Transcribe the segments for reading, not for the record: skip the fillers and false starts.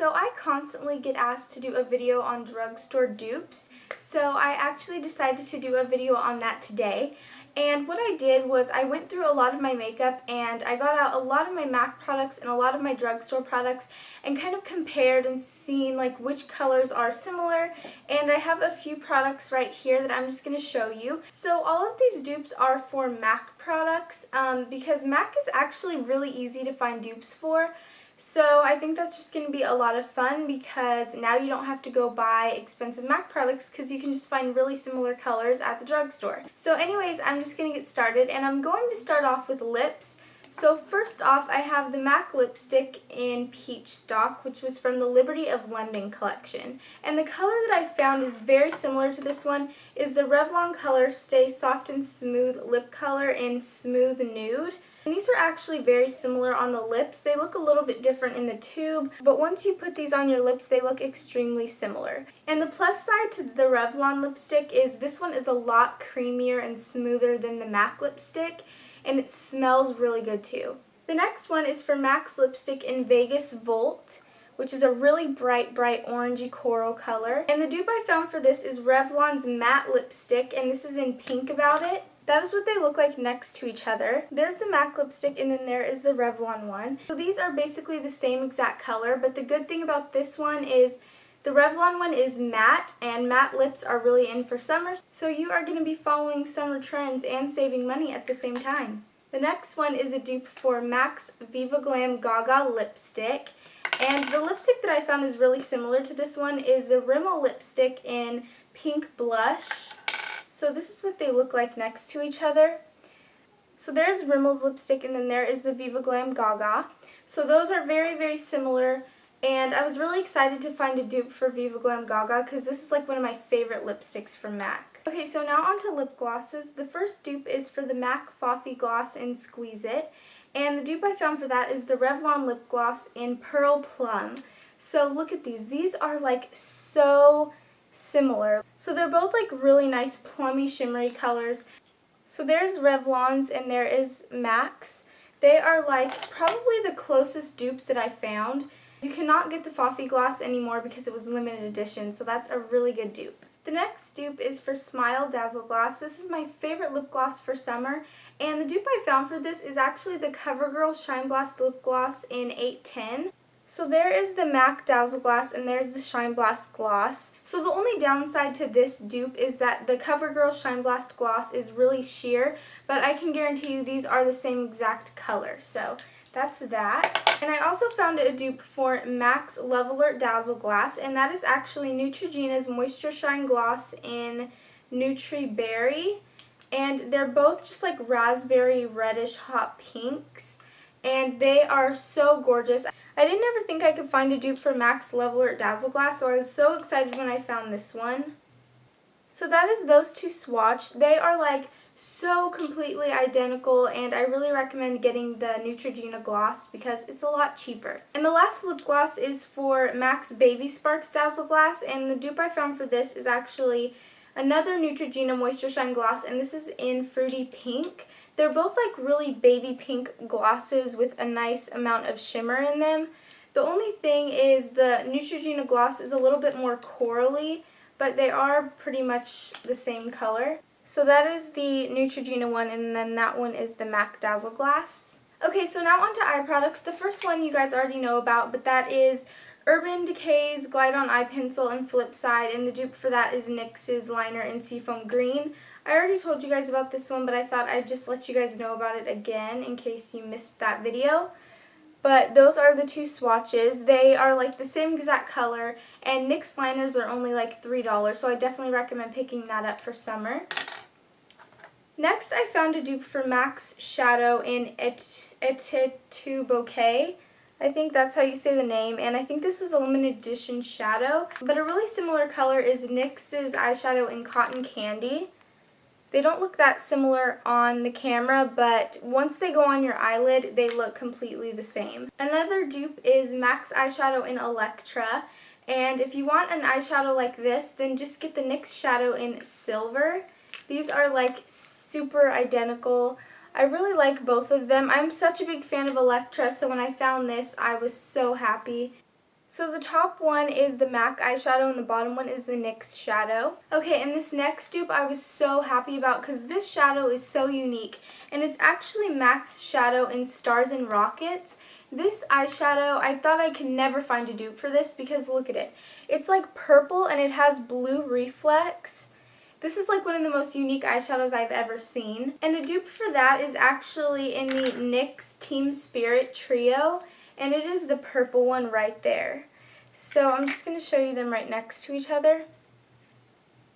So I constantly get asked to do a video on drugstore dupes, so I actually decided to do a video on that today. And what I did was I went through a lot of my makeup and I got out a lot of my MAC products and a lot of my drugstore products and kind of compared and seen like which colors are similar. And I have a few products right here that I'm just going to show you. So all of these dupes are for MAC products because MAC is actually really easy to find dupes for. So I think that's just going to be a lot of fun because now you don't have to go buy expensive MAC products because you can just find really similar colors at the drugstore. So anyways, I'm just going to get started and I'm going to start off with lips. So first off, I have the MAC lipstick in Peach Stock, which was from the Liberty of London collection. And the color that I found is very similar to this one, is the Revlon color Stay Soft and Smooth lip color in Smooth Nude. And these are actually very similar on the lips. They look a little bit different in the tube, but once you put these on your lips, they look extremely similar. And the plus side to the Revlon lipstick is this one is a lot creamier and smoother than the MAC lipstick, and it smells really good too. The next one is for MAC's lipstick in Vegas Volt, which is a really bright orangey coral color. And the dupe I found for this is Revlon's matte lipstick, and this is in Pink About It. That is what they look like next to each other. There's the MAC lipstick and then there is the Revlon one. So these are basically the same exact color, but the good thing about this one is the Revlon one is matte, and matte lips are really in for summer. So you are going to be following summer trends and saving money at the same time. The next one is a dupe for MAC's Viva Glam Gaga lipstick. And the lipstick that I found is really similar to this one is the Rimmel lipstick in Pink Blush. So this is what they look like next to each other. So there's Rimmel's lipstick and then there is the Viva Glam Gaga. So those are very similar, and I was really excited to find a dupe for Viva Glam Gaga because this is like one of my favorite lipsticks from MAC. Okay, so now on to lip glosses. The first dupe is for the MAC Fluffy Gloss in Squeeze It. And the dupe I found for that is the Revlon lip gloss in Pearl Plum. So look at these. These are like so similar. So they're both like really nice plummy shimmery colors. So there's Revlon's and there is MAC's. They are like probably the closest dupes that I found. You cannot get the Fluffy Gloss anymore because it was limited edition, so that's a really good dupe. The next dupe is for Smile Dazzle Gloss. This is my favorite lip gloss for summer, and the dupe I found for this is actually the CoverGirl Shine Blast lip gloss in 810. So there is the MAC Dazzle Gloss and there's the Shine Blast gloss. So the only downside to this dupe is that the CoverGirl Shine Blast gloss is really sheer, but I can guarantee you these are the same exact color. So that's that. And I also found a dupe for MAC's Love Alert Dazzle Glass, and that is actually Neutrogena's Moisture Shine Gloss in Nutri Berry. And they're both just like raspberry reddish hot pinks, and they are so gorgeous. I didn't ever think I could find a dupe for MAC's Love Alert Dazzle Glass, so I was so excited when I found this one. So that is those two swatched. They are like so completely identical, and I really recommend getting the Neutrogena gloss because it's a lot cheaper. And the last lip gloss is for MAC's Baby Sparks Dazzle Glass, and the dupe I found for this is actually another Neutrogena Moisture Shine Gloss, and this is in Fruity Pink. They're both like really baby pink glosses with a nice amount of shimmer in them. The only thing is the Neutrogena gloss is a little bit more corally, but they are pretty much the same color. So that is the Neutrogena one, and then that one is the MAC Dazzle Glass. Okay, so now on to eye products. The first one you guys already know about, but that is Urban Decay's Glide On Eye Pencil in Flipside, and the dupe for that is NYX's liner in Seafoam Green. I already told you guys about this one, but I thought I'd just let you guys know about it again in case you missed that video. But those are the two swatches. They are like the same exact color, and NYX liners are only like $3, so I definitely recommend picking that up for summer. Next, I found a dupe for MAC's Shadow in Etude Bouquet. I think that's how you say the name, and I think this was a limited edition shadow. But a really similar color is NYX's eyeshadow in Cotton Candy. They don't look that similar on the camera, but once they go on your eyelid, they look completely the same. Another dupe is MAC's eyeshadow in Electra, and if you want an eyeshadow like this, then just get the NYX shadow in Silver. These are like super identical. I really like both of them. I'm such a big fan of Electra, so when I found this, I was so happy. So the top one is the MAC eyeshadow and the bottom one is the NYX shadow. Okay, and this next dupe I was so happy about because this shadow is so unique. And it's actually MAC's shadow in Stars and Rockets. This eyeshadow, I thought I could never find a dupe for this because look at it. It's like purple and it has blue reflex. This is like one of the most unique eyeshadows I've ever seen. And a dupe for that is actually in the NYX Team Spirit Trio. And it is the purple one right there. So I'm just going to show you them right next to each other.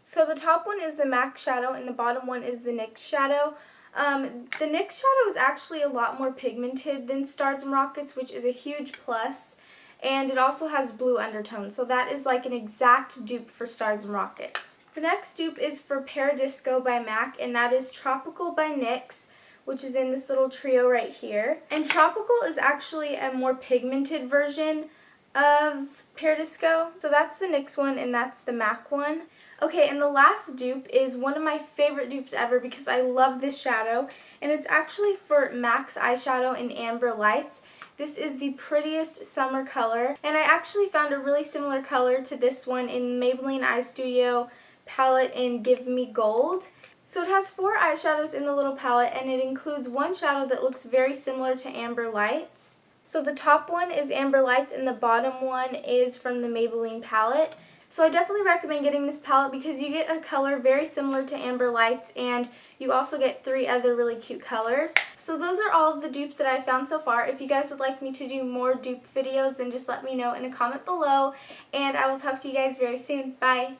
So the top one is the MAC shadow and the bottom one is the NYX shadow. The NYX shadow is actually a lot more pigmented than Stars and Rockets, which is a huge plus. And it also has blue undertones, so that is like an exact dupe for Stars and Rockets. The next dupe is for Paradisco by MAC, and that is Tropical by NYX, which is in this little trio right here. And Tropical is actually a more pigmented version of Paradisco. So that's the NYX one and that's the MAC one. Okay, and the last dupe is one of my favorite dupes ever because I love this shadow. And it's actually for MAC's eyeshadow in Amber Lights. This is the prettiest summer color. And I actually found a really similar color to this one in Maybelline Eye Studio palette in Give Me Gold. So it has 4 eyeshadows in the little palette and it includes one shadow that looks very similar to Amber Lights. So the top one is Amber Lights and the bottom one is from the Maybelline palette. So I definitely recommend getting this palette because you get a color very similar to Amber Lights and you also get 3 other really cute colors. So those are all of the dupes that I've found so far. If you guys would like me to do more dupe videos, then just let me know in a comment below and I will talk to you guys very soon. Bye!